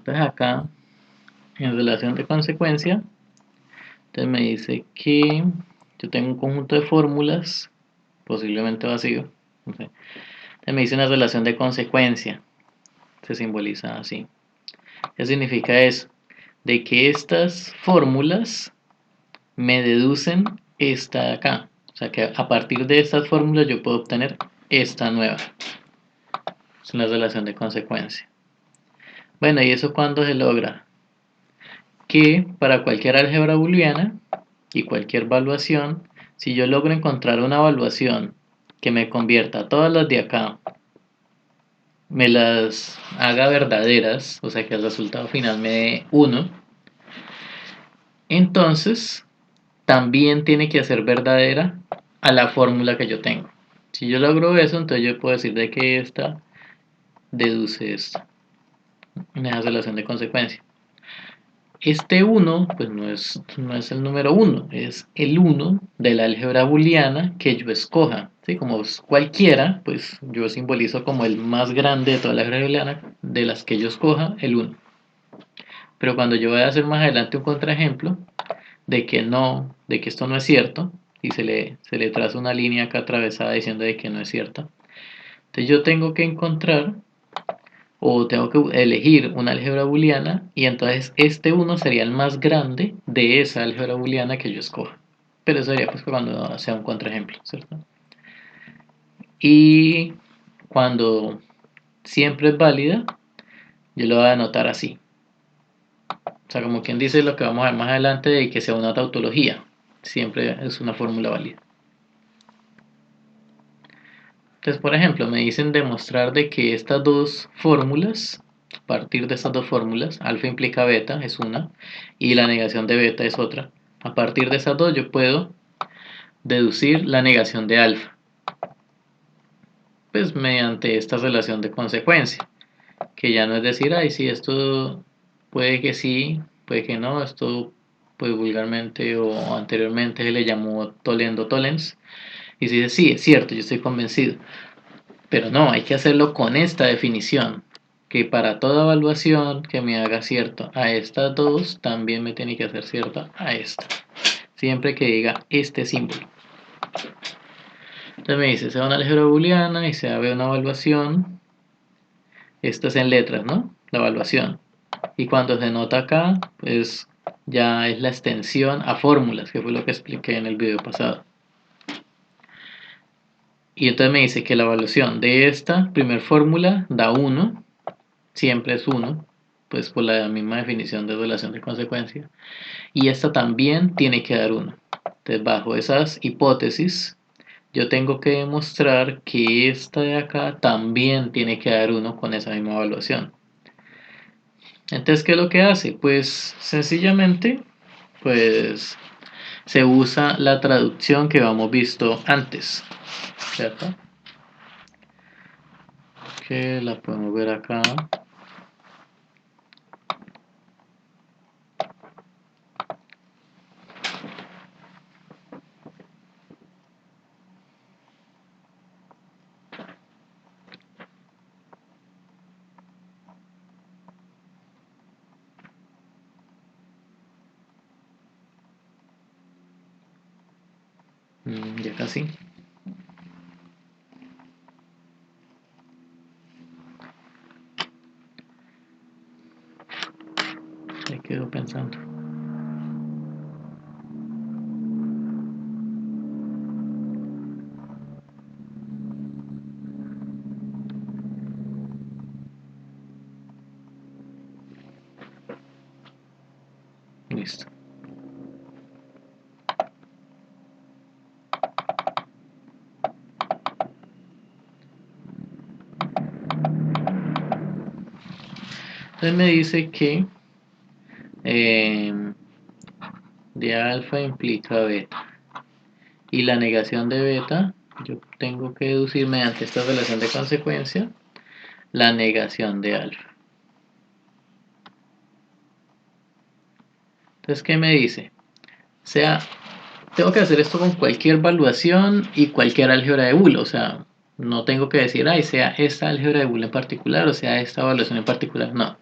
Entonces acá, en relación de consecuencia, entonces me dice que yo tengo un conjunto de fórmulas, posiblemente vacío, no sé. Entonces me dice una relación de consecuencia, se simboliza así. ¿Qué significa eso? De que estas fórmulas me deducen esta de acá. O sea que a partir de estas fórmulas yo puedo obtener esta nueva. Es una relación de consecuencia. Bueno, ¿y eso cuándo se logra? Que para cualquier álgebra booleana y cualquier evaluación, si yo logro encontrar una evaluación que me convierta todas las de acá, me las haga verdaderas, o sea que el resultado final me dé 1, entonces también tiene que ser verdadera a la fórmula que yo tengo. Si yo logro eso, entonces yo puedo decir de que esta deduce esta, en esa relación de consecuencia. Este 1, pues no es el número 1, es el 1 de la álgebra booleana que yo escoja. ¿Sí? Como es cualquiera, pues yo simbolizo como el más grande de toda la álgebra booleana, de las que yo escoja, el 1. Pero cuando yo voy a hacer más adelante un contraejemplo de que no, de que esto no es cierto, y se le traza una línea acá atravesada diciendo de que no es cierto, entonces yo tengo que encontrar o tengo que elegir una álgebra booleana y entonces este 1 sería el más grande de esa álgebra booleana que yo escoja. Pero eso sería pues cuando sea un contraejemplo, ¿cierto? Y cuando siempre es válida, yo lo voy a anotar así. O sea, como quien dice lo que vamos a ver más adelante de que sea una tautología. Siempre es una fórmula válida. Entonces, por ejemplo, me dicen demostrar de que estas dos fórmulas, a partir de estas dos fórmulas, alfa implica beta es una y la negación de beta es otra. A partir de esas dos yo puedo deducir la negación de alfa, pues mediante esta relación de consecuencia, que ya no es decir, ay, sí, esto puede que sí, puede que no, esto pues vulgarmente o anteriormente se le llamó tolendo-tollens, y si dice, sí, es cierto, yo estoy convencido. Pero no, hay que hacerlo con esta definición, que para toda evaluación que me haga cierto a estas dos, también me tiene que hacer cierta a esta. Siempre que diga este símbolo. Entonces me dice, sea una álgebra booleana y se ve una evaluación. Esto es en letras, ¿no? La evaluación. Y cuando se nota acá, pues ya es la extensión a fórmulas, que fue lo que expliqué en el video pasado. Y entonces me dice que la evaluación de esta primer fórmula da 1, siempre es 1, pues por la misma definición de relación de consecuencia. Y esta también tiene que dar 1. Entonces, bajo esas hipótesis, yo tengo que demostrar que esta de acá también tiene que dar 1 con esa misma evaluación. Entonces, ¿qué es lo que hace? Pues sencillamente, pues se usa la traducción que habíamos visto antes, ¿cierto? Que la podemos ver acá. Ya casi. Me quedo pensando. Listo. Entonces me dice que de alfa implica beta. Y la negación de beta, yo tengo que deducir mediante esta relación de consecuencia la negación de alfa. Entonces, ¿qué me dice? O sea, tengo que hacer esto con cualquier evaluación y cualquier álgebra de Boole. O sea, No tengo que decir, ay, sea esta álgebra de Boole en particular o sea esta evaluación en particular. No,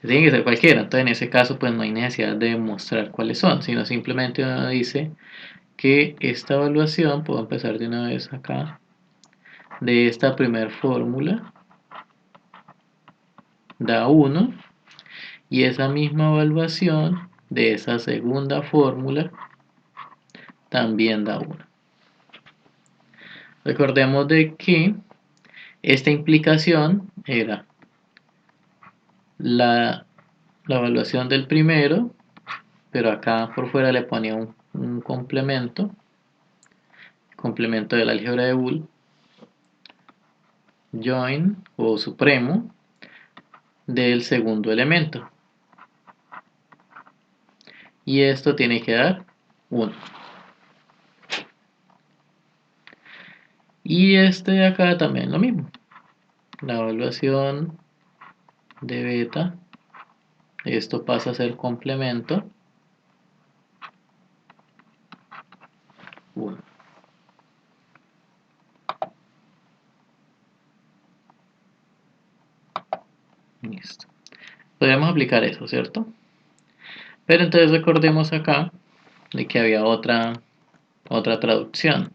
tiene que ser cualquiera. Entonces, en ese caso, pues no hay necesidad de mostrar cuáles son, sino simplemente uno dice que esta evaluación, puedo empezar de una vez acá, de esta primera fórmula da 1 y esa misma evaluación de esa segunda fórmula también da 1. Recordemos de que esta implicación era la evaluación del primero, pero acá por fuera le ponía un complemento del álgebra de Boole, join o supremo del segundo elemento. Y esto tiene que dar 1. Y este de acá también lo mismo. La evaluación de beta, esto pasa a ser complemento 1. Listo. Podríamos aplicar eso, ¿cierto? Pero entonces recordemos acá de que había otra traducción.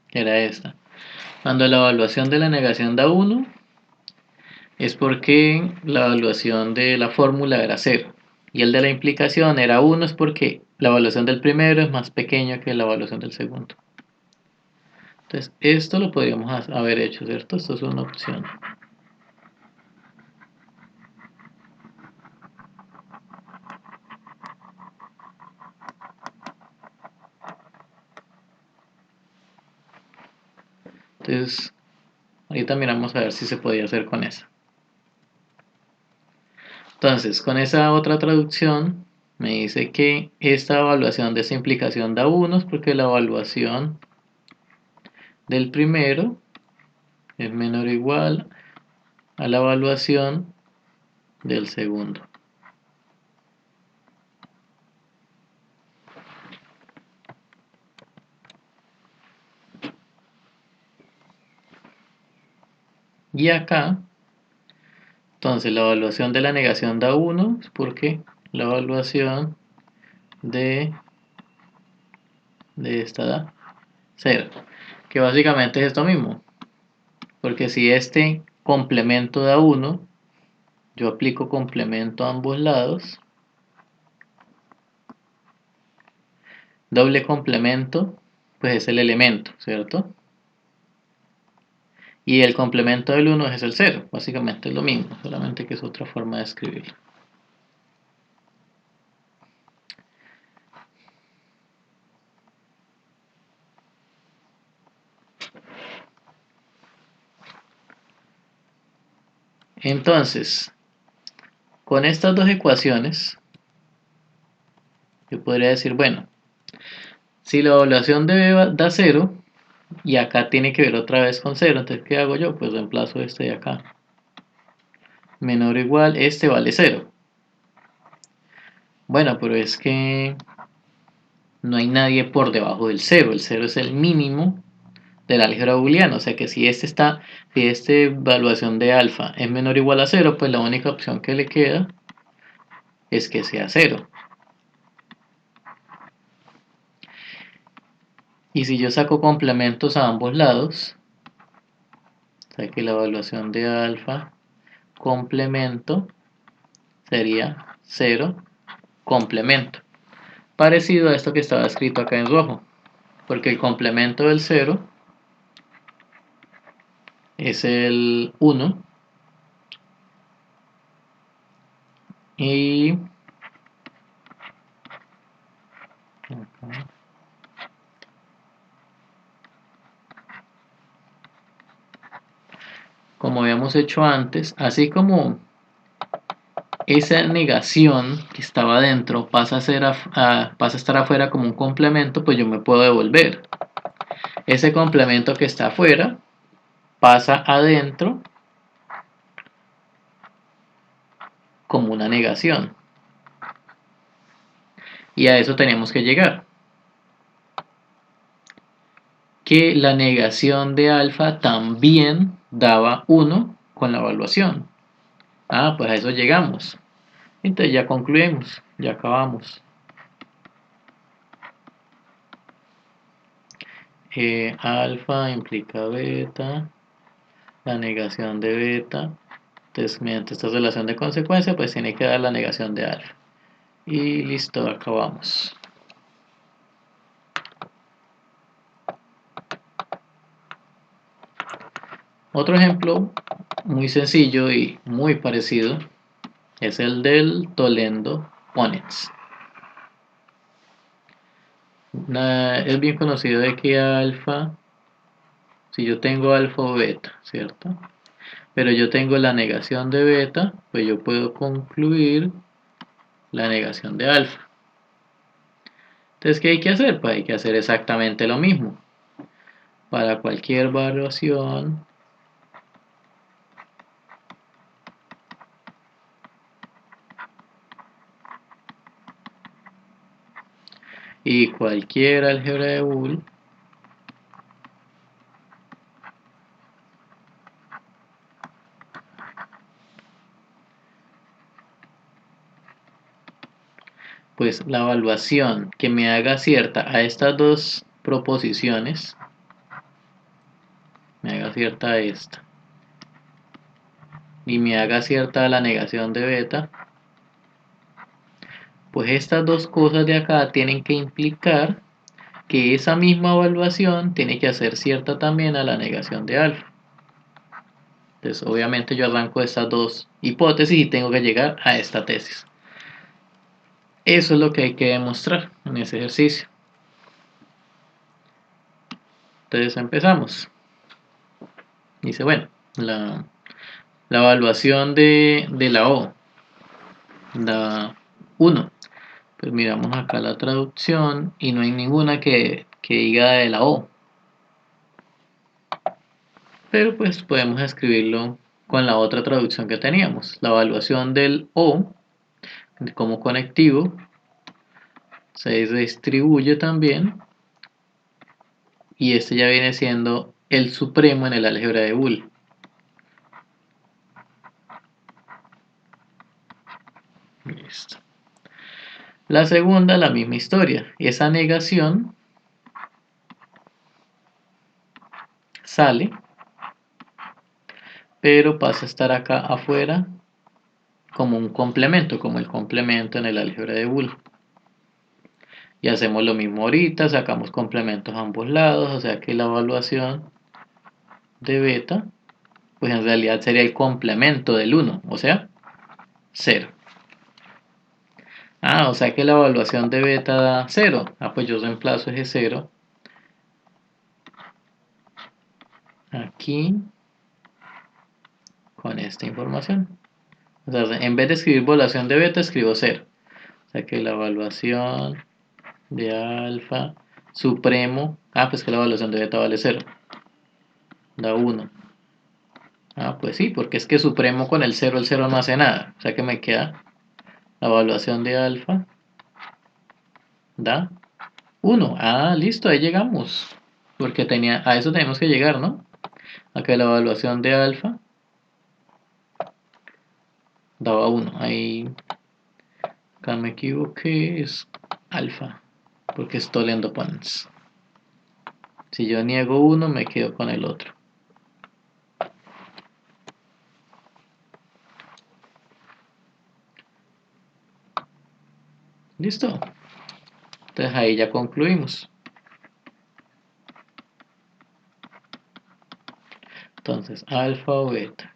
Que era esta. Cuando la evaluación de la negación da 1, es porque la evaluación de la fórmula era 0. Y el de la implicación era 1 es porque la evaluación del primero es más pequeña que la evaluación del segundo. Entonces, esto lo podríamos haber hecho, ¿cierto? Esto es una opción. Entonces, ahorita miramos a ver si se podía hacer con esa. Entonces, con esa otra traducción, me dice que esta evaluación de esta implicación da 1 porque la evaluación del primero es menor o igual a la evaluación del segundo. Y acá, entonces la evaluación de la negación da 1 es porque la evaluación de esta da 0. Que básicamente es esto mismo. Porque si este complemento da 1, yo aplico complemento a ambos lados. Doble complemento, pues es el elemento, ¿cierto? Y el complemento del 1 es el 0. Básicamente es lo mismo, solamente que es otra forma de escribirlo. Entonces, con estas dos ecuaciones, yo podría decir, bueno, si la evaluación de B da 0, y acá tiene que ver otra vez con 0, entonces ¿qué hago yo? Pues reemplazo este de acá. Menor o igual, este vale 0. Bueno, pero es que no hay nadie por debajo del 0. El 0 es el mínimo del álgebra booleana. O sea que si esta evaluación de alfa es menor o igual a 0, pues la única opción que le queda es que sea 0. Y si yo saco complementos a ambos lados, o sea que la evaluación de alfa complemento sería 0 complemento. Parecido a esto que estaba escrito acá en rojo, porque el complemento del 0 es el 1 y como habíamos hecho antes, así como esa negación que estaba adentro pasa a estar afuera como un complemento, pues yo me puedo devolver. Ese complemento que está afuera pasa adentro como una negación. Y a eso teníamos que llegar. Que la negación de alfa también daba 1 con la evaluación. Pues a eso llegamos. Entonces ya concluimos, ya acabamos. Alfa implica beta, la negación de beta. Entonces, mediante esta relación de consecuencia, pues tiene que dar la negación de alfa. Y listo, acabamos. Otro ejemplo muy sencillo y muy parecido es el del Toledo-Ponetz. Es bien conocido de que alfa, si yo tengo alfa o beta, ¿cierto? Pero yo tengo la negación de beta, pues yo puedo concluir la negación de alfa. Entonces, ¿qué hay que hacer? Pues hay que hacer exactamente lo mismo. Para cualquier variación y cualquier álgebra de Boole, pues la evaluación que me haga cierta a estas dos proposiciones, me haga cierta a esta, y me haga cierta a la negación de beta, pues estas dos cosas de acá tienen que implicar que esa misma evaluación tiene que hacer cierta también a la negación de alfa. Entonces, obviamente yo arranco estas dos hipótesis y tengo que llegar a esta tesis. Eso es lo que hay que demostrar en ese ejercicio. Entonces empezamos. Dice, bueno, la evaluación de la O da 1. Pues miramos acá la traducción y no hay ninguna que diga de la O. Pero pues podemos escribirlo con la otra traducción que teníamos. La evaluación del O como conectivo se distribuye también y este ya viene siendo el supremo en el álgebra de Boole. Listo. La segunda, la misma historia. Esa negación sale, pero pasa a estar acá afuera como un complemento, como el complemento en el álgebra de Boole. Y hacemos lo mismo ahorita, sacamos complementos a ambos lados, o sea que la evaluación de beta, pues en realidad sería el complemento del 1, o sea, 0. O sea que la evaluación de beta da 0. Pues yo reemplazo ese 0 aquí con esta información. O sea, en vez de escribir evaluación de beta, escribo 0. O sea que la evaluación de alfa supremo, pues que la evaluación de beta vale 0. Da 1. Pues sí, porque es que supremo con el 0 no hace nada. O sea que me queda la evaluación de alfa da 1. Listo, ahí llegamos. Porque a eso tenemos que llegar, ¿no? A que la evaluación de alfa daba 1. Ahí, acá me equivoqué, es alfa, porque es Toledo-Ponetz. Si yo niego uno, me quedo con el otro. Listo. Entonces ahí ya concluimos. Entonces, alfa o beta.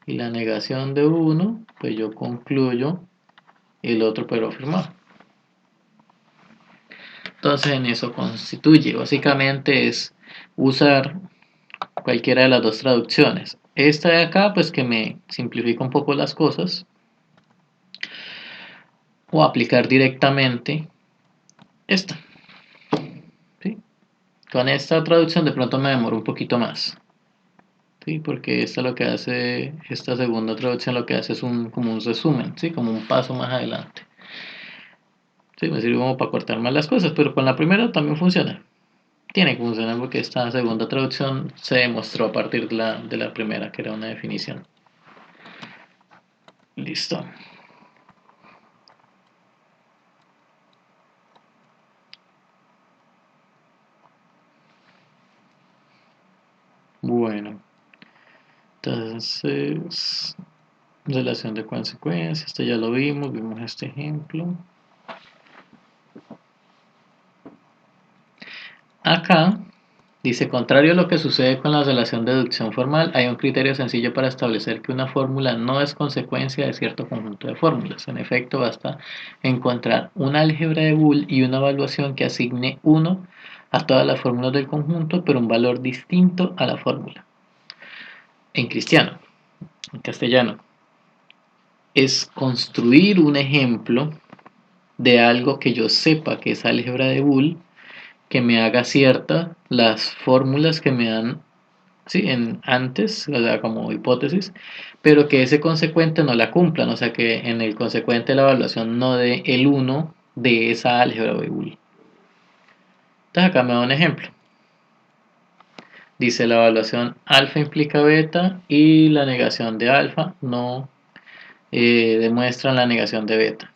Y la negación de uno, pues yo concluyo el otro pero afirmado. Entonces en eso constituye. Básicamente es usar cualquiera de las dos traducciones. Esta de acá, pues que me simplifica un poco las cosas. O aplicar directamente esta. ¿Sí? Con esta traducción de pronto me demoro un poquito más. ¿sí? Porque lo que hace, esta segunda traducción lo que hace es como un resumen, ¿sí? Como un paso más adelante. Sí, me sirve como para cortar más las cosas, pero con la primera también funciona. Tiene que funcionar porque esta segunda traducción se demostró a partir de la primera, que era una definición. Listo. Bueno, entonces, relación de consecuencias, esto ya lo vimos este ejemplo. Acá dice, contrario a lo que sucede con la relación de deducción formal, hay un criterio sencillo para establecer que una fórmula no es consecuencia de cierto conjunto de fórmulas. En efecto, basta encontrar una álgebra de Boole y una evaluación que asigne 1 a todas las fórmulas del conjunto, pero un valor distinto a la fórmula. En cristiano, en castellano, es construir un ejemplo de algo que yo sepa que es álgebra de Boole, que me haga cierta las fórmulas que me dan, sí, antes, o sea, como hipótesis, pero que ese consecuente no la cumplan, o sea, que en el consecuente de la evaluación no dé el 1 de esa álgebra de Boole. Entonces acá me da un ejemplo. Dice la evaluación alfa implica beta y la negación de alfa no demuestran la negación de beta.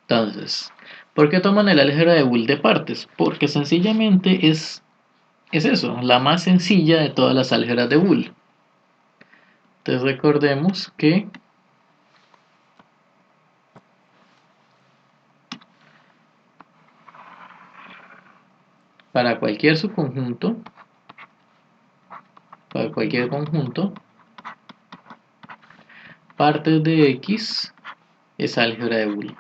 Entonces, ¿por qué toman el álgebra de Boole de partes? Porque sencillamente es eso, la más sencilla de todas las álgebras de Boole. Entonces recordemos que para cualquier subconjunto, para cualquier conjunto, partes de X es álgebra de Boole.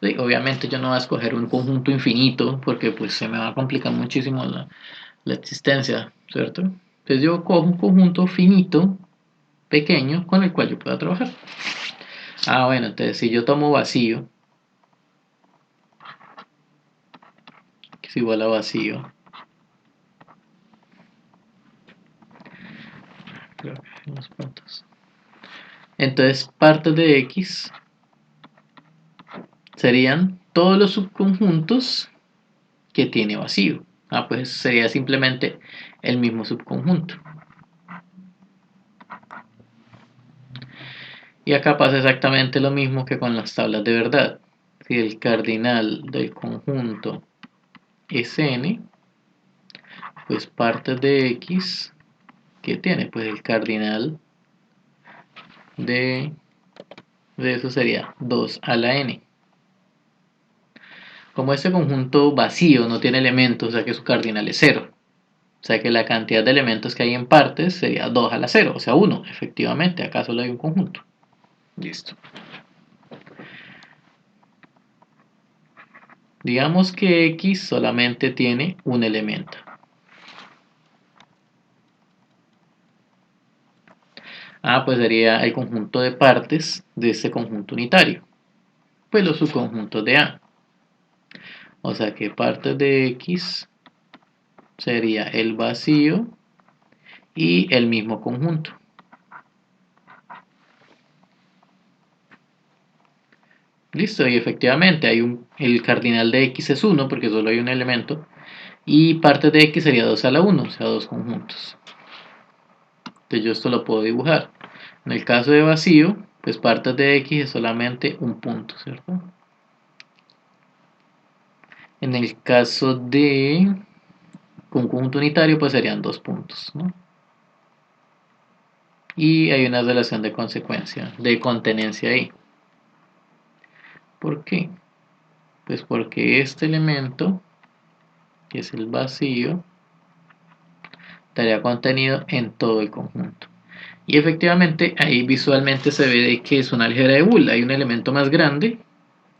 Sí, obviamente yo no voy a escoger un conjunto infinito porque pues se me va a complicar muchísimo la existencia, ¿cierto? Entonces yo cojo un conjunto finito, pequeño, con el cual yo pueda trabajar. Ah, bueno, entonces si yo tomo vacío, que es igual a vacío, creo que unos puntos. Entonces partes de X serían todos los subconjuntos que tiene vacío. Ah, pues sería simplemente el mismo subconjunto. Y acá pasa exactamente lo mismo que con las tablas de verdad. Si el cardinal del conjunto es n, pues partes de x, ¿qué tiene? Pues el cardinal de, de eso sería 2 a la n. Como este conjunto vacío no tiene elementos, o sea que su cardinal es 0. O sea que la cantidad de elementos que hay en partes sería 2 a la 0, o sea 1, efectivamente, acá solo hay un conjunto. Listo. Digamos que X solamente tiene un elemento. A pues sería el conjunto de partes de este conjunto unitario. Pues los subconjuntos de A. O sea que partes de X sería el vacío y el mismo conjunto. Listo, y efectivamente el cardinal de X es 1 porque solo hay un elemento. Y partes de X sería 2 a la 1, o sea, dos conjuntos. Entonces yo esto lo puedo dibujar. En el caso de vacío, pues partes de X es solamente un punto, ¿cierto? En el caso de conjunto unitario, pues serían dos puntos, ¿no? Y hay una relación de consecuencia, de contenencia ahí. ¿Por qué? Pues porque este elemento, que es el vacío, estaría contenido en todo el conjunto. Y efectivamente ahí visualmente se ve de que es una álgebra de Boole. Hay un elemento más grande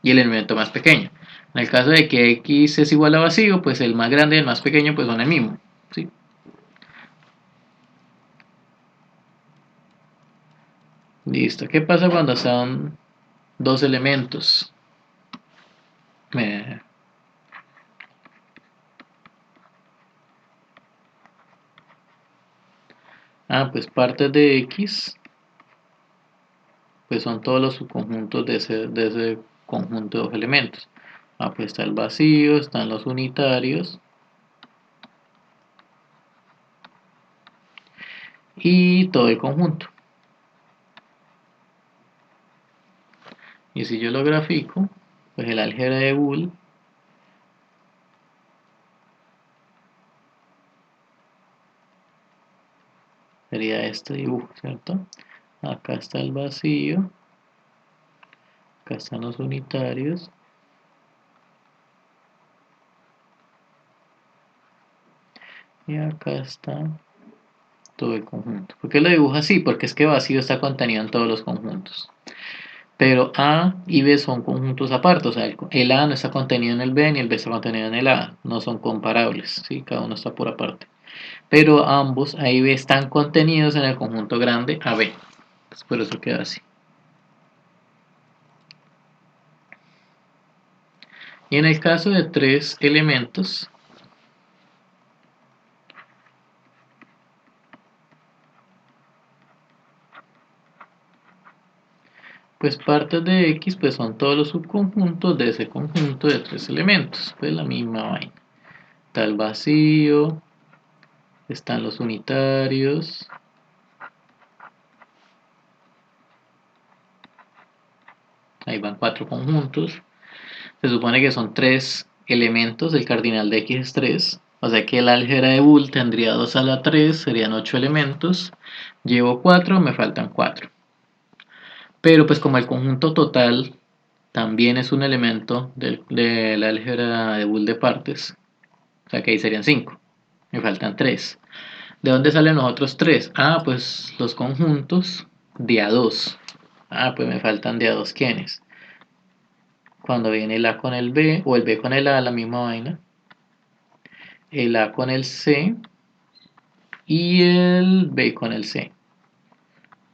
y el elemento más pequeño. En el caso de que X es igual a vacío, pues el más grande y el más pequeño pues son el mismo, ¿sí? Listo. ¿Qué pasa cuando son dos elementos? Pues partes de X, pues son todos los subconjuntos de ese conjunto de dos elementos. Pues está el vacío, están los unitarios y todo el conjunto. Y si yo lo grafico, pues el álgebra de Boole sería este dibujo, ¿cierto? Acá está el vacío, acá están los unitarios y acá está todo el conjunto. ¿Por qué lo dibujo así? Porque es que vacío está contenido en todos los conjuntos. Pero A y B son conjuntos aparte, o sea, el A no está contenido en el B ni el B está contenido en el A, no son comparables, ¿sí? Cada uno está por aparte. Pero ambos A y B están contenidos en el conjunto grande AB, entonces por eso queda así. Y en el caso de tres elementos, pues partes de X pues son todos los subconjuntos de ese conjunto de tres elementos, pues la misma vaina. Está el vacío, están los unitarios, ahí van cuatro conjuntos. Se supone que son tres elementos, el cardinal de X es 3, o sea que el álgebra de Boole tendría 2 a la 3, serían 8 elementos. Llevo 4, me faltan 4. Pero pues como el conjunto total también es un elemento del álgebra de Boole de partes, o sea que ahí serían 5, me faltan 3. ¿De dónde salen los otros 3? Pues los conjuntos de A2. Pues me faltan de A2 ¿quiénes? Cuando viene el A con el B o el B con el A, la misma vaina. El A con el C y el B con el C.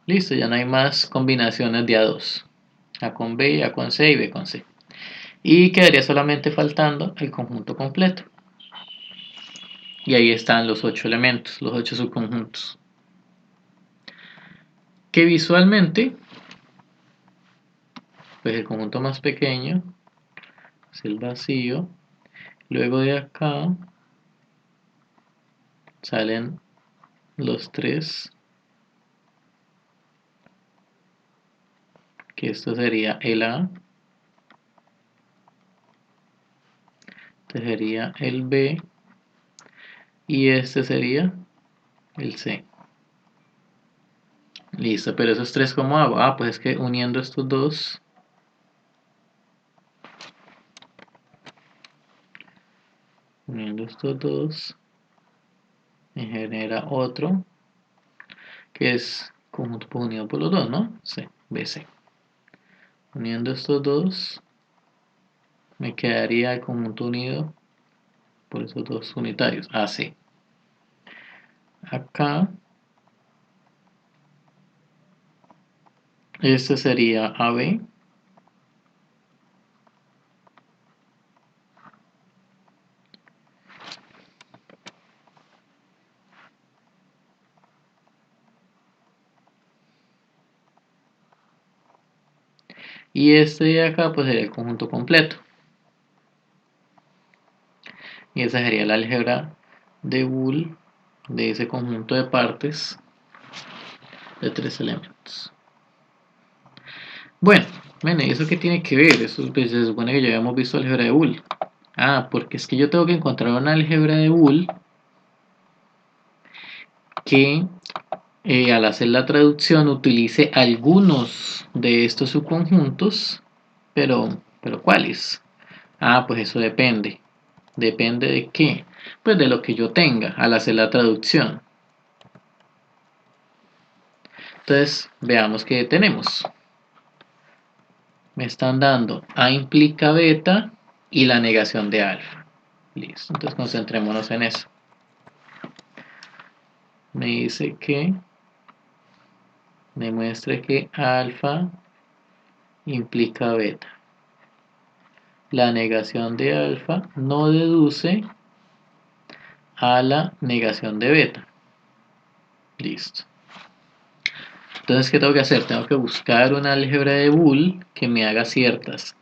Listo, ya no hay más combinaciones de A2. A con B, A con C y B con C. Y quedaría solamente faltando el conjunto completo. Y ahí están los 8 elementos, los 8 subconjuntos. Que visualmente, pues el conjunto más pequeño es el vacío. Luego de acá salen los 3, que esto sería el A, este sería el B y este sería el C. Listo, pero esos tres, ¿cómo hago? Pues es que uniendo estos dos, me genera otro que es conjunto unido por los dos, ¿no? C, BC. Uniendo estos dos, me quedaría el conjunto unido por esos dos unitarios, AC. Acá, este sería AB. Y este de acá, pues sería el conjunto completo. Y esa sería la álgebra de Boole de ese conjunto de partes de tres elementos. Bueno, ¿y eso qué tiene que ver? Eso pues, se supone que ya habíamos visto álgebra de Boole. Porque es que yo tengo que encontrar una álgebra de Boole que al hacer la traducción utilice algunos de estos subconjuntos, pero ¿cuáles? Pues eso depende. ¿Depende de qué? Pues de lo que yo tenga al hacer la traducción. Entonces, veamos qué tenemos. Me están dando A implica beta y la negación de alfa. Listo, entonces concentrémonos en eso. Me dice que demuestre que alfa implica beta. La negación de alfa no deduce a la negación de beta. Listo. Entonces, ¿qué tengo que hacer? Tengo que buscar una álgebra de Boole que me haga ciertas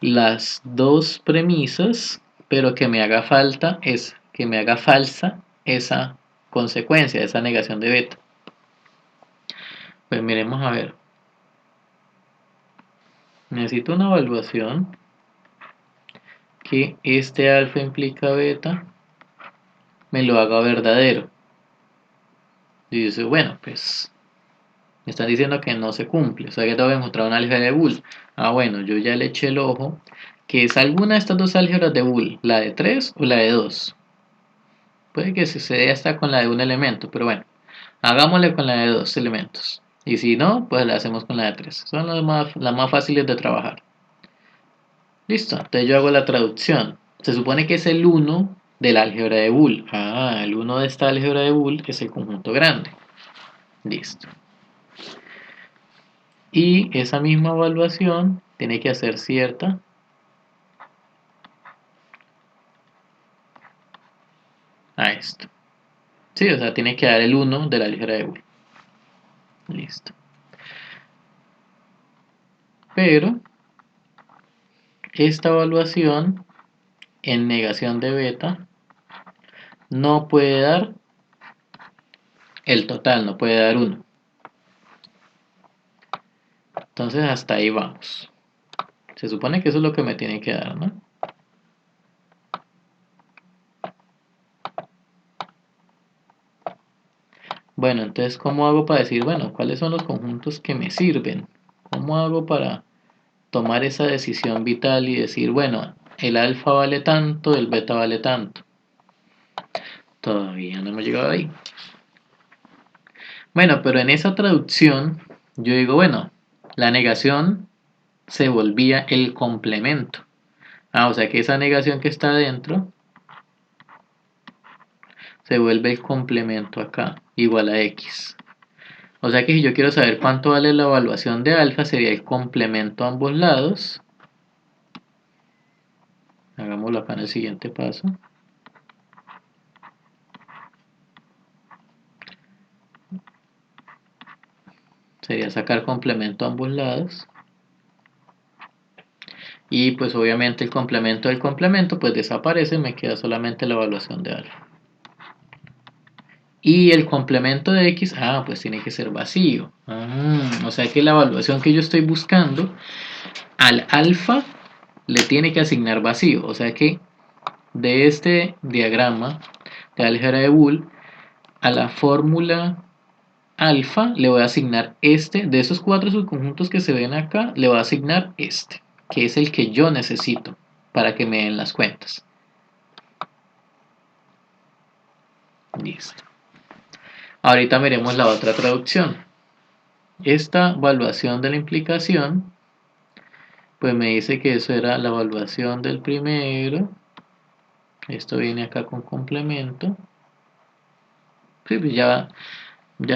las dos premisas, pero que me haga falsa esa consecuencia, esa negación de beta. Pues miremos a ver. Necesito una evaluación que este alfa implica beta me lo haga verdadero. Y dice, bueno, pues me están diciendo que no se cumple, o sea que tengo que encontrar una álgebra de Boole. Ah, bueno, yo ya le eché el ojo, que es alguna de estas dos álgebras de Boole, la de 3 o la de 2. Puede que se dé hasta con la de un elemento, pero bueno, hagámosle con la de 2 elementos. Y si no, pues la hacemos con la de 3. Son las más fáciles de trabajar. Listo, entonces yo hago la traducción. Se supone que es el 1 de la álgebra de Boole. Ah, el 1 de esta álgebra de Boole es el conjunto grande. Listo. Y esa misma evaluación tiene que hacer cierta a esto. Sí, o sea, tiene que dar el 1 de la álgebra de Boole. Listo. Pero esta evaluación en negación de beta no puede dar el total, no puede dar 1. Entonces hasta ahí vamos. Se supone que eso es lo que me tiene que dar, ¿no? Bueno, entonces, ¿cómo hago para decir, bueno, cuáles son los conjuntos que me sirven? ¿Cómo hago para tomar esa decisión vital y decir, bueno, el alfa vale tanto, el beta vale tanto? Todavía no hemos llegado ahí. Bueno, pero en esa traducción, yo digo, bueno, la negación se volvía el complemento. Ah, o sea que esa negación que está adentro se vuelve el complemento acá, igual a x. O sea que si yo quiero saber cuánto vale la evaluación de alfa, sería el complemento a ambos lados. Hagámoslo acá en el siguiente paso. Sería sacar complemento a ambos lados. Y pues obviamente el complemento del complemento pues desaparece, me queda solamente la evaluación de alfa. Y el complemento de x, pues tiene que ser vacío. O sea que la evaluación que yo estoy buscando al alfa le tiene que asignar vacío. O sea que de este diagrama de álgebra de Boole, a la fórmula alfa le voy a asignar este, de esos 4 subconjuntos que se ven acá, le voy a asignar este, que es el que yo necesito para que me den las cuentas. Listo. Ahorita veremos la otra traducción. Esta evaluación de la implicación, pues me dice que eso era la evaluación del primero. Esto viene acá con complemento. Sí, pues ya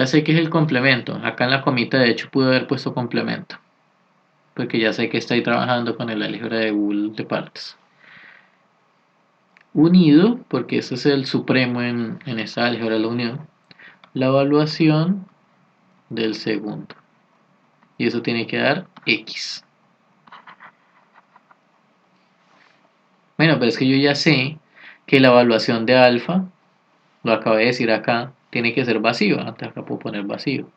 sé que es el complemento. Acá en la comita de hecho pude haber puesto complemento, porque ya sé que estoy trabajando con el álgebra de Boole de partes. Unido, porque ese es el supremo en esta álgebra de la unión, la evaluación del segundo. Y eso tiene que dar x. Bueno, pero es que yo ya sé que la evaluación de alfa, lo acabé de decir acá, tiene que ser vacío. Antes acá puedo poner vacío.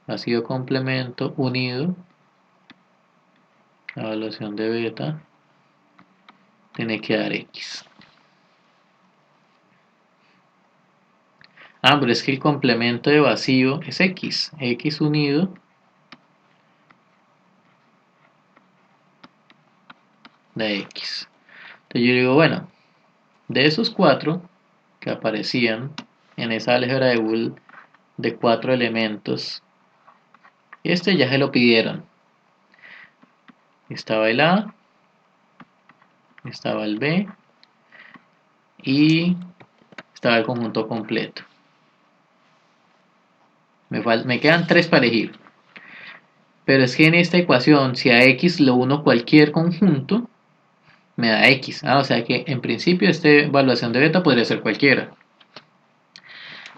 Vacío complemento unido. La evaluación de beta tiene que dar x. Pero es que el complemento de vacío es x. X unido de x. Entonces yo digo, bueno, de esos 4 que aparecían en esa álgebra de Boole de 4 elementos, este ya se lo pidieron. Estaba el A, estaba el B y estaba el conjunto completo. Me quedan 3 para elegir. Pero es que en esta ecuación, si a x lo uno cualquier conjunto, me da x. O sea que en principio esta evaluación de beta podría ser cualquiera.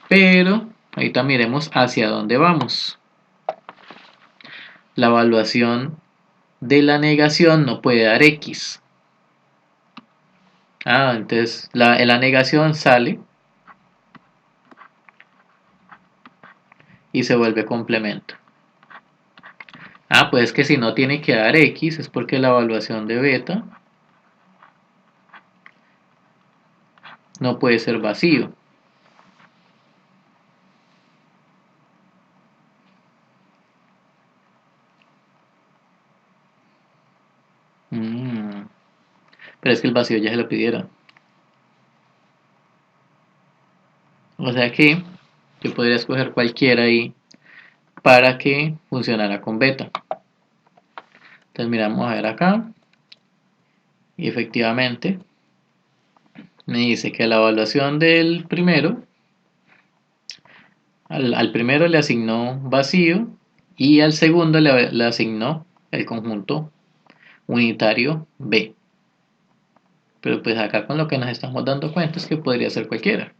Pero ahorita miremos hacia dónde vamos. la evaluación de la negación no puede dar X. Entonces la negación sale y se vuelve complemento. Pues que si no tiene que dar X es porque la evaluación de beta no puede ser vacío. Pero es que el vacío ya se lo pidieron. O sea que yo podría escoger cualquiera ahí para que funcionara con beta. Entonces miramos a ver acá. Y efectivamente me dice que la evaluación del primero, al primero le asignó vacío y al segundo le asignó el conjunto unitario B. Pero pues acá con lo que nos estamos dando cuenta es que podría ser cualquiera.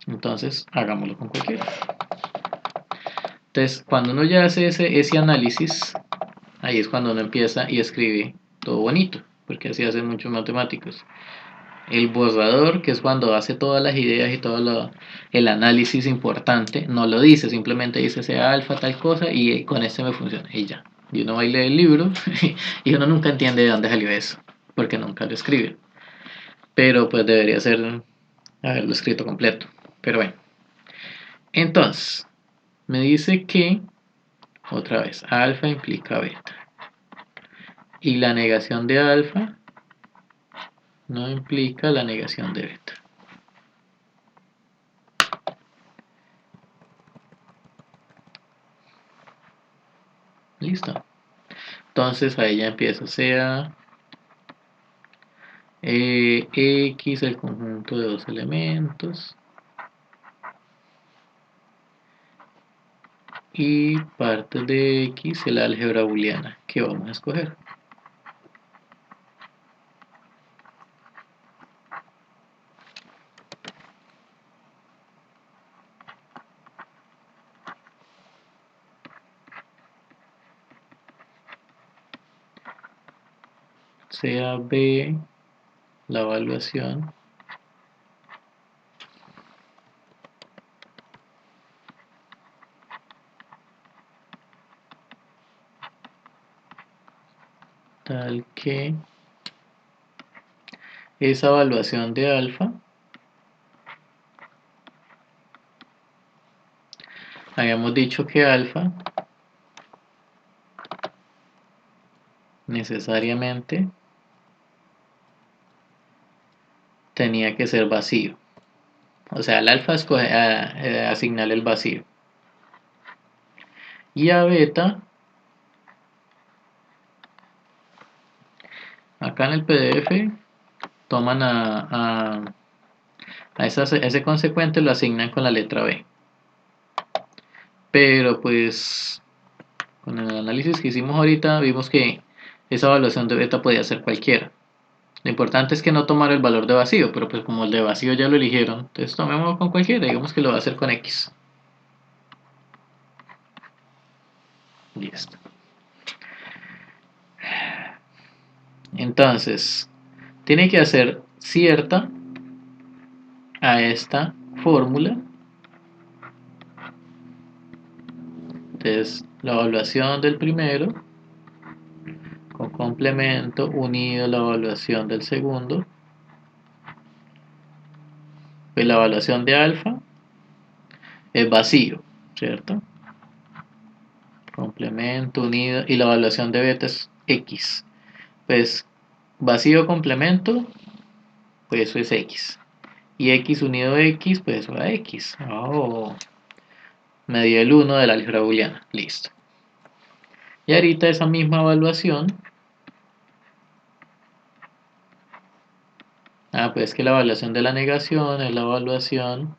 Entonces hagámoslo con cualquiera. Entonces cuando uno ya hace ese análisis, ahí es cuando uno empieza y escribe todo bonito, porque así hacen muchos matemáticos. El borrador, que es cuando hace todas las ideas y todo el análisis importante, no lo dice, simplemente dice sea alfa tal cosa y con este me funciona y ya. Y uno va a leer el libro y uno nunca entiende de dónde salió eso, porque nunca lo escribe. Pero pues debería haberlo escrito completo. Pero bueno. Entonces, me dice que, otra vez, alfa implica beta. Y la negación de alfa no implica la negación de beta. Listo. Entonces ahí ya empieza, sea X el conjunto de dos elementos y parte de X el álgebra booleana que vamos a escoger. Sea B la evaluación tal que esa evaluación de alfa, habíamos dicho que alfa necesariamente tenía que ser vacío. O sea, el alfa asignarle el vacío. Y a beta, acá en el PDF, toman ese consecuente lo asignan con la letra B. Pero pues con el análisis que hicimos ahorita vimos que esa evaluación de beta podía ser cualquiera. Lo importante es que no tomar el valor de vacío, pero pues como el de vacío ya lo eligieron, entonces tomémoslo con cualquiera, digamos que lo va a hacer con X. Listo. Entonces, tiene que hacer cierta a esta fórmula. Entonces, la evaluación del primero con complemento unido a la evaluación del segundo. Pues la evaluación de alfa es vacío, ¿cierto? Complemento unido y la evaluación de beta es X. Pues vacío complemento, pues eso es X. Y X unido a X, pues eso da X. Me dio el 1 de la álgebra booleana. Listo. Y ahorita esa misma evaluación. Pues que la evaluación de la negación es la evaluación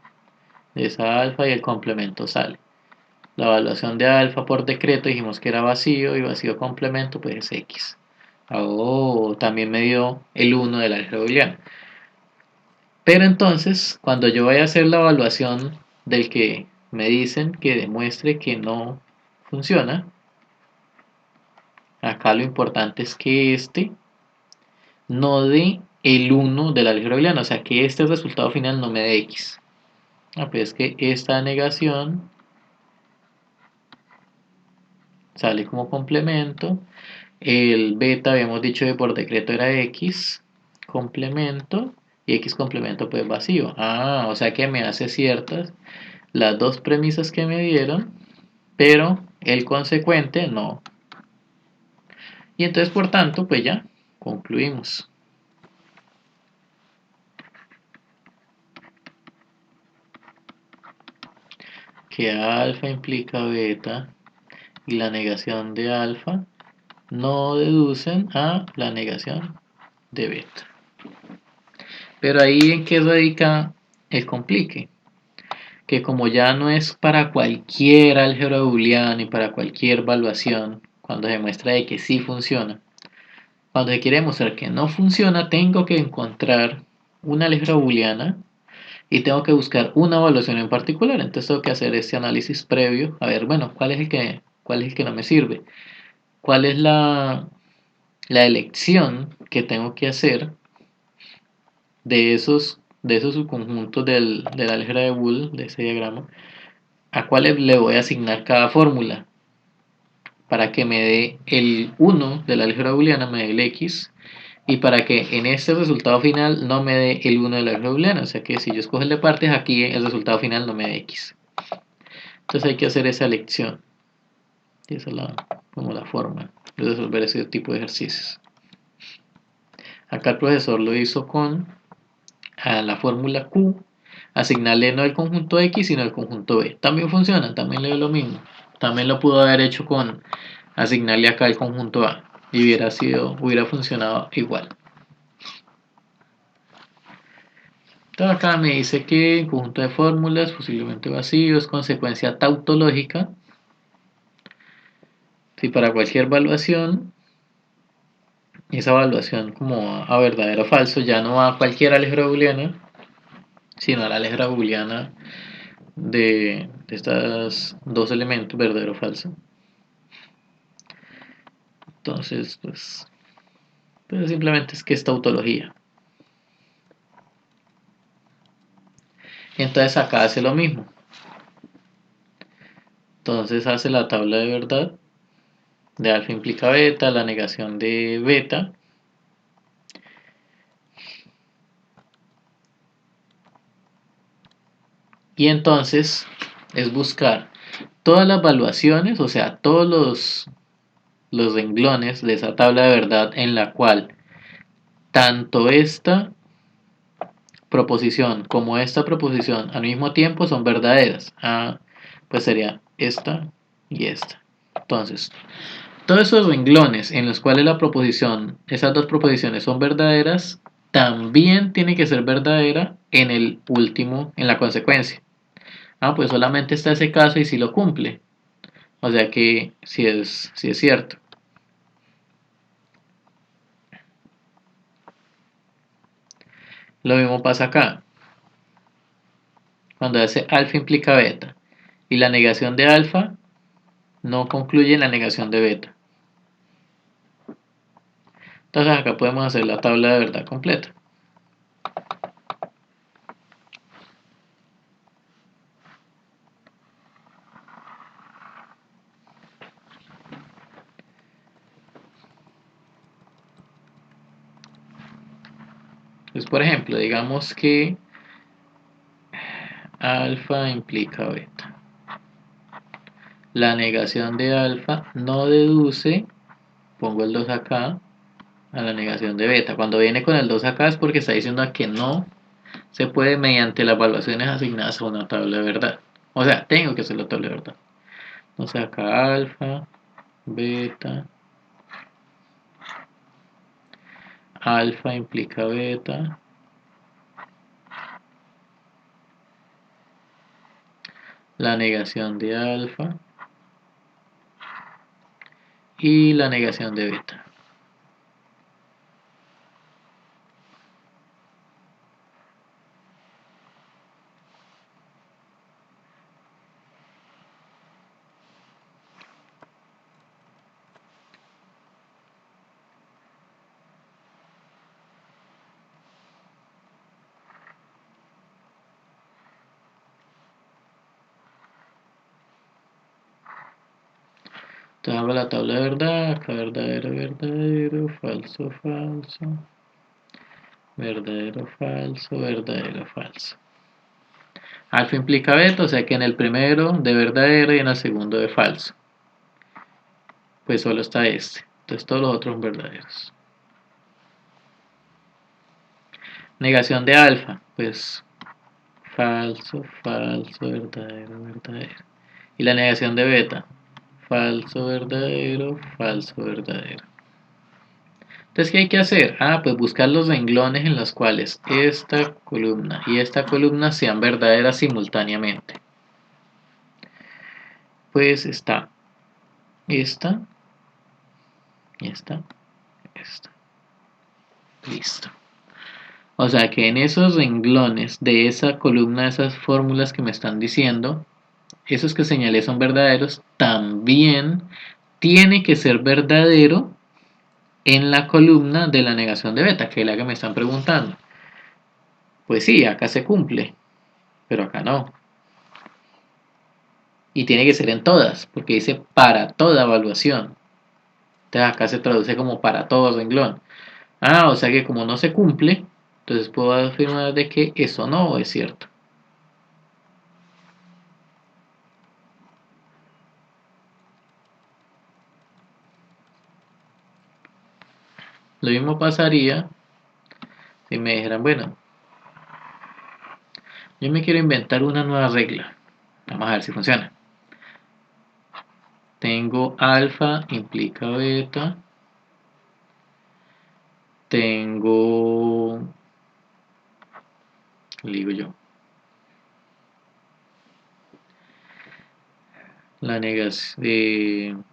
de esa alfa y el complemento sale. La evaluación de alfa por decreto dijimos que era vacío y vacío complemento pues es X. También me dio el 1 del álgebra booleana. Pero entonces, cuando yo vaya a hacer la evaluación del que me dicen que demuestre que no funciona, acá lo importante es que este no dé el 1 del álgebra booleana, o sea que este resultado final no me dé X. Pues es que esta negación sale como complemento. El beta habíamos dicho que por decreto era X complemento y X complemento pues vacío. O sea que me hace ciertas las dos premisas que me dieron, pero el consecuente no. Y entonces por tanto pues ya concluimos que alfa implica beta y la negación de alfa no deducen a la negación de beta. Pero ahí en qué radica el complique, que como ya no es para cualquier álgebra booleana y para cualquier evaluación, cuando se muestra de que sí funciona, cuando se quiere demostrar que no funciona, tengo que encontrar una álgebra booleana y tengo que buscar una evaluación en particular. Entonces tengo que hacer este análisis previo, a ver, bueno, cuál es el que no me sirve, cuál es la elección que tengo que hacer de esos subconjuntos del álgebra de Boole, de ese diagrama, a cuáles le voy a asignar cada fórmula para que me dé el 1 de la álgebra booleana, me dé el X, y para que en este resultado final no me dé el 1 de la álgebra booleana, o sea que si yo escojo el de partes, aquí el resultado final no me dé X. Entonces hay que hacer esa elección, y esa es como la forma de resolver ese tipo de ejercicios. Acá el profesor lo hizo con a la fórmula Q, asignarle no el conjunto X, sino el conjunto B. También funciona, también le doy lo mismo. También lo pudo haber hecho con asignarle acá el conjunto A y hubiera funcionado igual. Entonces acá me dice que el conjunto de fórmulas, posiblemente vacío, es consecuencia tautológica. Si para cualquier evaluación, esa evaluación como a verdadero o falso, ya no va a cualquier álgebra booleana, sino a la álgebra booleana de estos dos elementos, verdadero o falso. Entonces, pues simplemente es que es tautología. Entonces acá hace lo mismo. Entonces hace la tabla de verdad de alfa implica beta, la negación de beta. Y entonces es buscar todas las evaluaciones, o sea, todos los renglones de esa tabla de verdad en la cual tanto esta proposición como esta proposición al mismo tiempo son verdaderas. Pues sería esta y esta. Entonces, todos esos renglones en los cuales esas dos proposiciones son verdaderas, también tiene que ser verdadera en el último, en la consecuencia. Pues solamente está ese caso y si lo cumple. O sea que sí es cierto. Lo mismo pasa acá. Cuando hace alfa implica beta. Y la negación de alfa no concluye en la negación de beta. Entonces acá podemos hacer la tabla de verdad completa. Entonces, por ejemplo, digamos que alfa implica beta. La negación de alfa no deduce, pongo el 2 acá, a la negación de beta. Cuando viene con el 2 acá es porque está diciendo que no se puede mediante las evaluaciones asignadas a una tabla de verdad. O sea, tengo que hacer la tabla de verdad. Entonces acá alfa, beta, alfa implica beta, la negación de alfa y la negación de beta. Entonces hago la tabla de verdad, acá verdadero, verdadero, falso, falso, verdadero, falso, verdadero, falso. Alfa implica beta, o sea que en el primero de verdadero y en el segundo de falso. Pues solo está este. Entonces todos los otros son verdaderos. Negación de alfa, pues falso, falso, verdadero, verdadero. Y la negación de beta, falso, verdadero, falso, verdadero. Entonces, ¿qué hay que hacer? Pues buscar los renglones en los cuales esta columna y esta columna sean verdaderas simultáneamente. Pues está esta, esta, esta. Listo. O sea que en esos renglones de esa columna, esas fórmulas que me están diciendo, esos que señalé son verdaderos, también tiene que ser verdadero en la columna de la negación de beta, que es la que me están preguntando. Pues sí, acá se cumple, pero acá no. Y tiene que ser en todas, porque dice para toda evaluación. Entonces acá se traduce como para todo renglón. O sea que como no se cumple, entonces puedo afirmar de que eso no es cierto. Lo mismo pasaría si me dijeran, bueno, yo me quiero inventar una nueva regla. Vamos a ver si funciona. Tengo alfa implica beta. Tengo, lo digo yo, la negación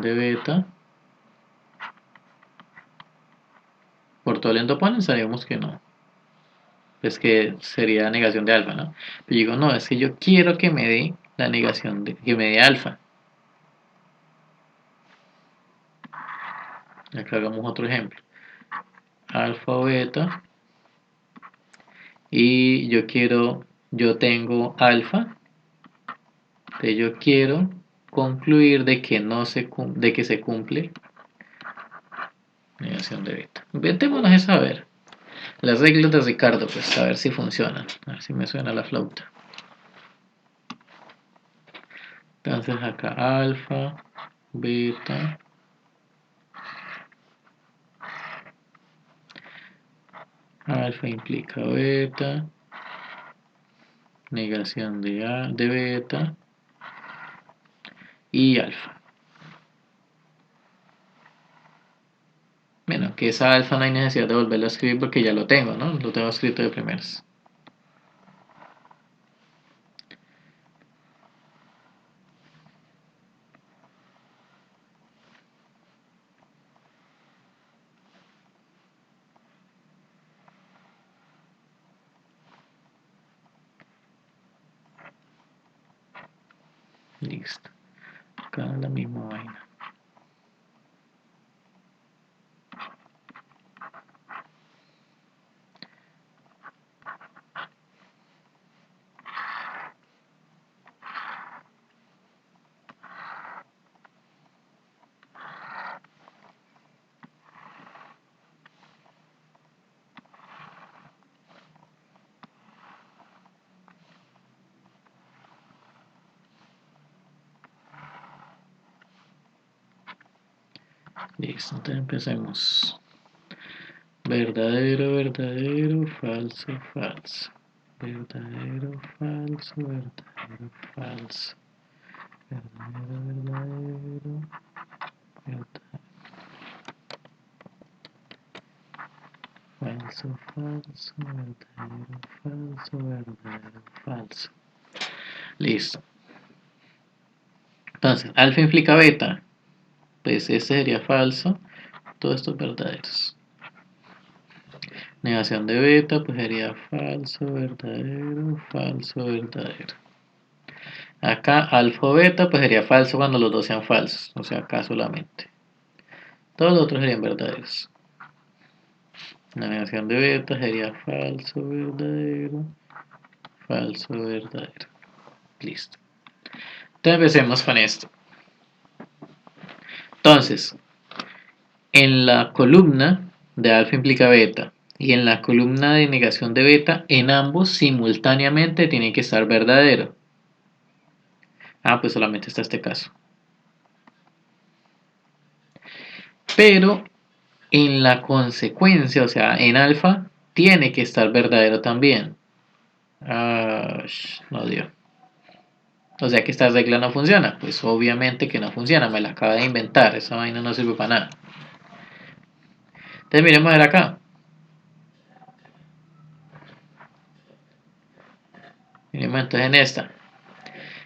de beta por todo el endoponen, sabemos que no. Pues que sería negación de alfa, ¿no? Pero digo, no, es que yo quiero que me dé la negación de que me dé alfa. Acá hagamos otro ejemplo. Alfa o beta. Y yo tengo alfa. Entonces yo quiero concluir de que de que se cumple negación de beta. Inventémonos eso a ver. Las reglas de Ricardo, pues a ver si funcionan. A ver si me suena la flauta. Entonces acá alfa, beta. Alfa implica beta. Negación de beta. Y alfa. Bueno, que esa alfa no hay necesidad de volverlo a escribir porque ya lo tengo, ¿no? Lo tengo escrito de primeras. Listo. Acá la misma vaina. Listo, entonces empecemos. Verdadero, verdadero, falso, falso. Verdadero, falso, verdadero, falso. Verdadero, verdadero, verdadero. Falso, falso, verdadero, falso, verdadero, falso. Listo. Entonces, alfa implica beta. Pues ese sería falso. Todos estos verdaderos. Negación de beta, pues sería falso, verdadero, falso, verdadero. Acá alfa o beta, pues sería falso cuando los dos sean falsos. O sea, acá solamente. Todos los otros serían verdaderos. La negación de beta sería falso, verdadero, falso, verdadero. Listo. Entonces empecemos con esto. Entonces, en la columna de alfa implica beta y en la columna de negación de beta, en ambos simultáneamente tiene que estar verdadero. Ah, pues solamente está este caso. Pero en la consecuencia, o sea, en alfa, tiene que estar verdadero también. No dio. O sea que esta regla no funciona. Pues obviamente que no funciona, me la acaba de inventar. Esa vaina no sirve para nada. Entonces miremos a ver acá. Miremos entonces en esta.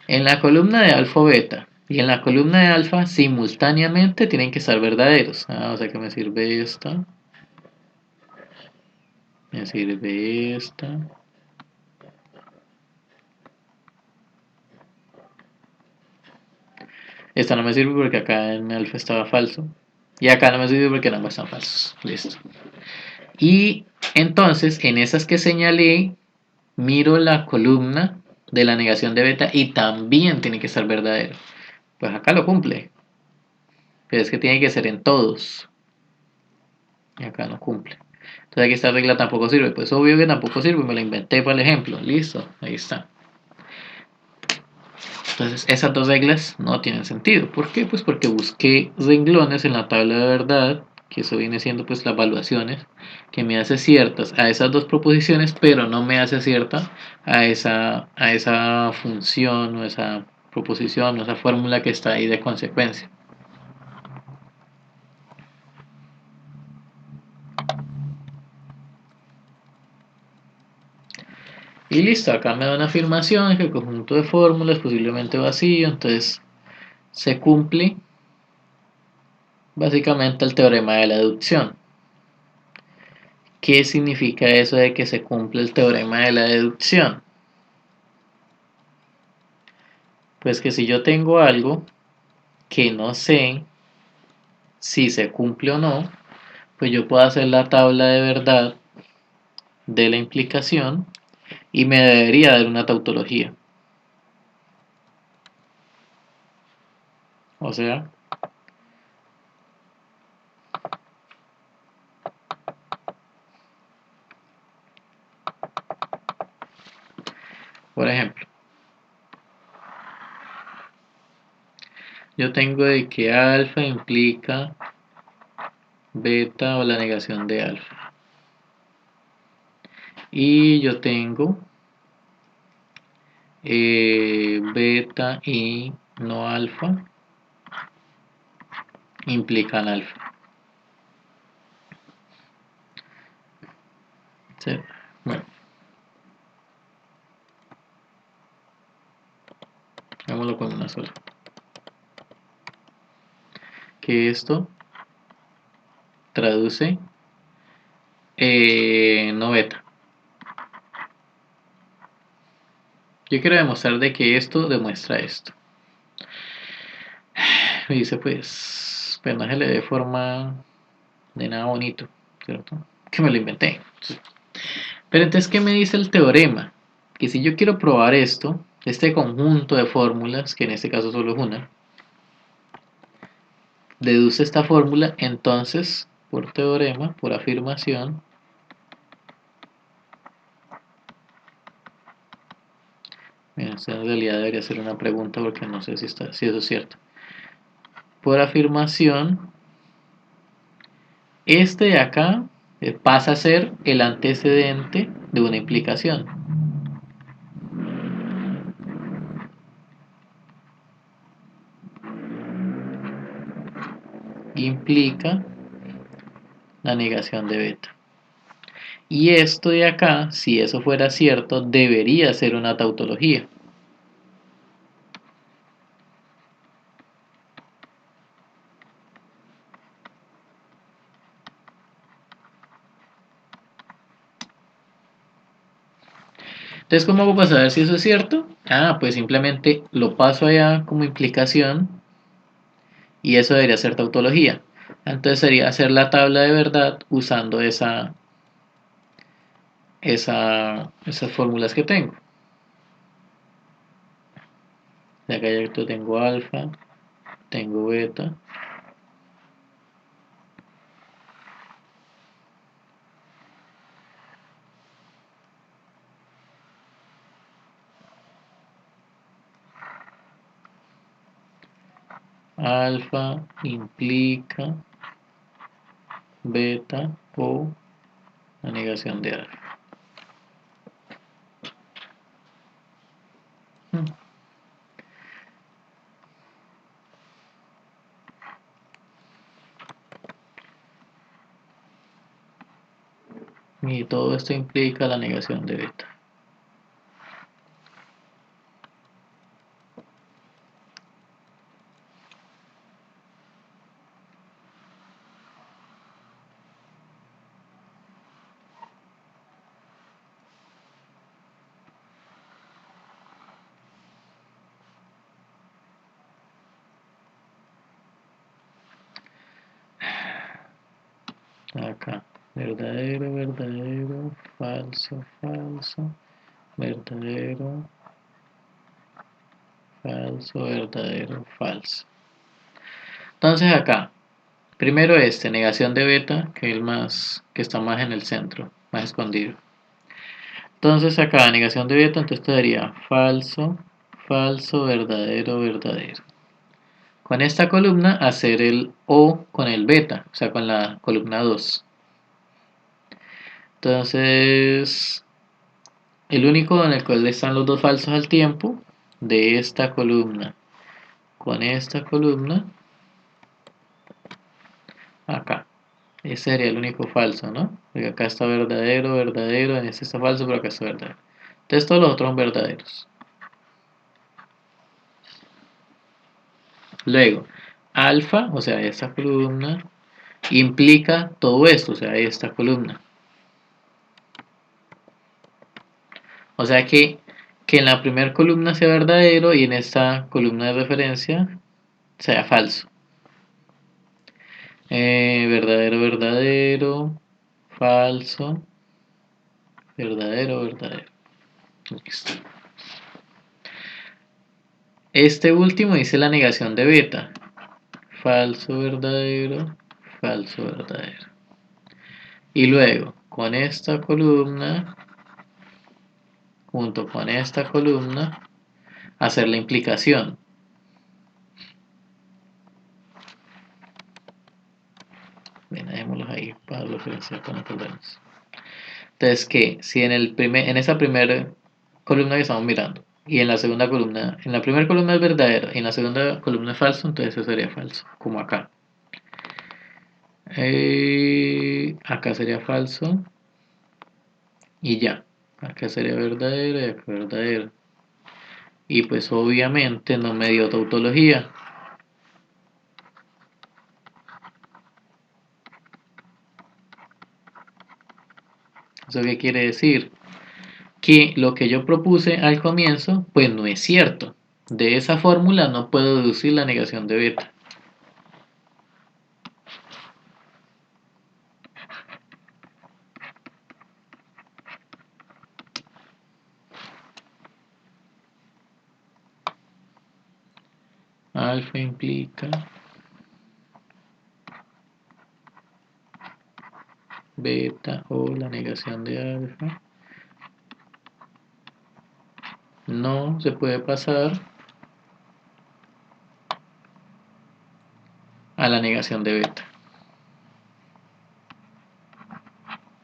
En la columna de alfa o beta y en la columna de alfa simultáneamente tienen que estar verdaderos. O sea que me sirve esta. Me sirve esta. Esta no me sirve porque acá en alfa estaba falso. Y acá no me sirve porque ambas están falsos. Listo. Y entonces en esas que señalé, miro la columna de la negación de beta y también tiene que estar verdadero. Pues acá lo cumple. Pero es que tiene que ser en todos. Y acá no cumple. Entonces aquí esta regla tampoco sirve. Pues obvio que tampoco sirve. Me la inventé para el ejemplo. Listo. Ahí está. Entonces esas dos reglas no tienen sentido. ¿Por qué? Pues porque busqué renglones en la tabla de verdad, que eso viene siendo pues las evaluaciones, que me hace ciertas a esas dos proposiciones, pero no me hace cierta a esa función o esa proposición o esa fórmula que está ahí de consecuencia. Y listo, acá me da una afirmación que el conjunto de fórmulas es posiblemente vacío, entonces se cumple básicamente el teorema de la deducción. ¿Qué significa eso de que se cumple el teorema de la deducción? Pues que si yo tengo algo que no sé si se cumple o no, pues yo puedo hacer la tabla de verdad de la implicación y me debería dar una tautología. O sea, por ejemplo, yo tengo de que alfa implica beta o la negación de alfa. Y yo tengo beta y no alfa implican alfa. ¿Sí? Bueno, hagámoslo con una sola. Que esto traduce no beta. Yo quiero demostrar de que esto demuestra esto. Me dice pues no se le dé forma de nada bonito, ¿cierto? Que me lo inventé. Pero entonces, ¿qué me dice el teorema? Que si yo quiero probar esto, este conjunto de fórmulas, que en este caso solo es una, deduce esta fórmula, entonces, por teorema, por afirmación, mira, esto en realidad debería ser una pregunta porque no sé si eso es cierto. Por afirmación, este de acá pasa a ser el antecedente de una implicación. Implica la negación de beta. Y esto de acá, si eso fuera cierto, debería ser una tautología. Entonces, ¿cómo hago para saber si eso es cierto? Pues simplemente lo paso allá como implicación y eso debería ser tautología. Entonces sería hacer la tabla de verdad usando esa esas fórmulas que tengo. De acá ya tengo alfa, tengo beta. Alfa implica beta o la negación de alfa. Y todo esto implica la negación de beta. Acá, verdadero, verdadero, falso, falso, verdadero, falso, verdadero, falso. Entonces acá, primero negación de beta, que es el más, que está más en el centro, más escondido. Entonces acá, negación de beta, entonces te daría falso, falso, verdadero, verdadero. Con esta columna hacer el O con el beta, o sea, con la columna 2. Entonces, el único en el cual están los dos falsos al tiempo, de esta columna con esta columna, acá. Ese sería el único falso, ¿no? Porque acá está verdadero, verdadero, en este está falso, pero acá está verdadero. Entonces todos los otros son verdaderos. Luego, alfa, o sea, esta columna, implica todo esto, o sea, esta columna. O sea que en la primera columna sea verdadero y en esta columna de referencia sea falso. Verdadero, verdadero, falso, verdadero, verdadero. Listo. Este último dice la negación de beta. Falso, verdadero, falso, verdadero. Y luego, con esta columna, junto con esta columna, hacer la implicación. Bien, dejémoslos ahí para referenciar para no perdernos. Entonces, que si en esa primera columna que estamos mirando, y en la segunda columna, en la primera columna es verdadero, y en la segunda columna es falso, entonces eso sería falso, como acá. Acá sería falso, y ya. Acá sería verdadero y acá verdadero. Y pues obviamente no me dio tautología. ¿Eso qué quiere decir? Que lo que yo propuse al comienzo, pues no es cierto. De esa fórmula no puedo deducir la negación de beta. Alfa implica beta o la negación de alfa. No se puede pasar a la negación de beta.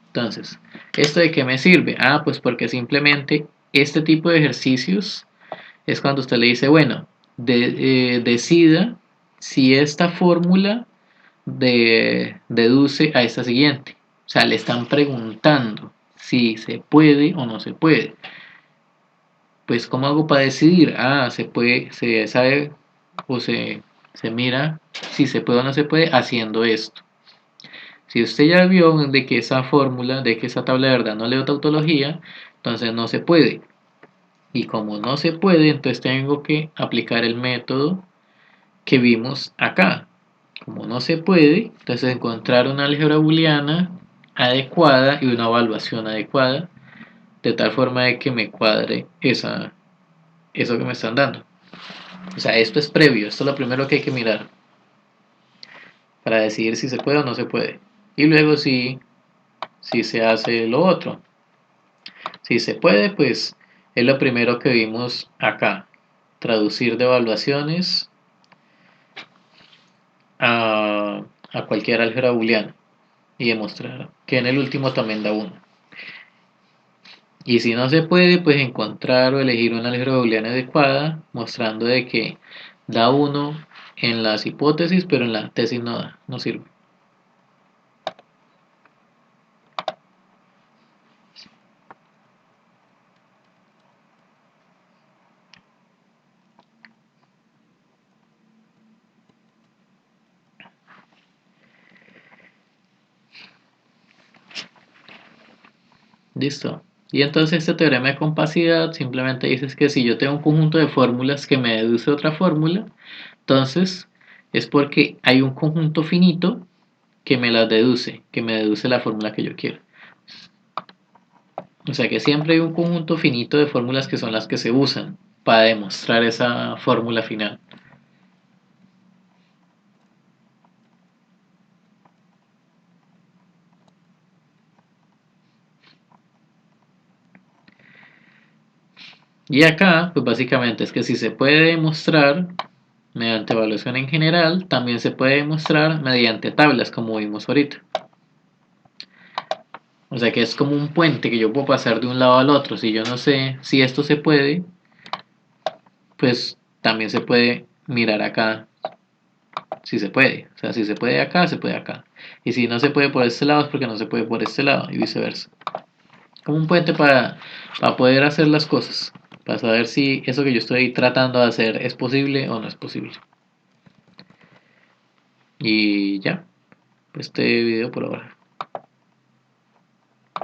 Entonces, ¿esto de qué me sirve? Ah, pues porque simplemente este tipo de ejercicios es cuando usted le dice, bueno, decida si esta fórmula deduce a esta siguiente. O sea, le están preguntando si se puede o no se puede. Pues, ¿cómo hago para decidir? Ah, se puede, se sabe o se mira si se puede o no se puede haciendo esto. Si usted ya vio de que esa fórmula, de que esa tabla de verdad no le da tautología, entonces no se puede. Y como no se puede, entonces tengo que aplicar el método que vimos acá. Como no se puede, entonces encontrar una álgebra booleana adecuada y una evaluación adecuada de tal forma de que me cuadre eso que me están dando. O sea, esto es previo, esto es lo primero que hay que mirar para decidir si se puede o no se puede. Y luego si se hace lo otro. Si se puede, pues es lo primero que vimos acá. Traducir de evaluaciones a cualquier álgebra booleana y demostrar que en el último también da 1. Y si no se puede, pues encontrar o elegir una álgebra booleana adecuada, mostrando de que da 1 en las hipótesis, pero en la tesis no da, no sirve. Listo. Y entonces este teorema de compacidad simplemente dices que si yo tengo un conjunto de fórmulas que me deduce otra fórmula, entonces es porque hay un conjunto finito que me las deduce, que me deduce la fórmula que yo quiero. O sea que siempre hay un conjunto finito de fórmulas que son las que se usan para demostrar esa fórmula final. Y acá, pues básicamente es que si se puede demostrar mediante evaluación en general, también se puede demostrar mediante tablas, como vimos ahorita. O sea que es como un puente que yo puedo pasar de un lado al otro. Si yo no sé si esto se puede, pues también se puede mirar acá si se puede. O sea, si se puede acá, se puede acá. Y si no se puede por este lado, es porque no se puede por este lado y viceversa. Como un puente para poder hacer las cosas. Para saber si eso que yo estoy tratando de hacer es posible o no es posible. Y ya, pues este video por ahora.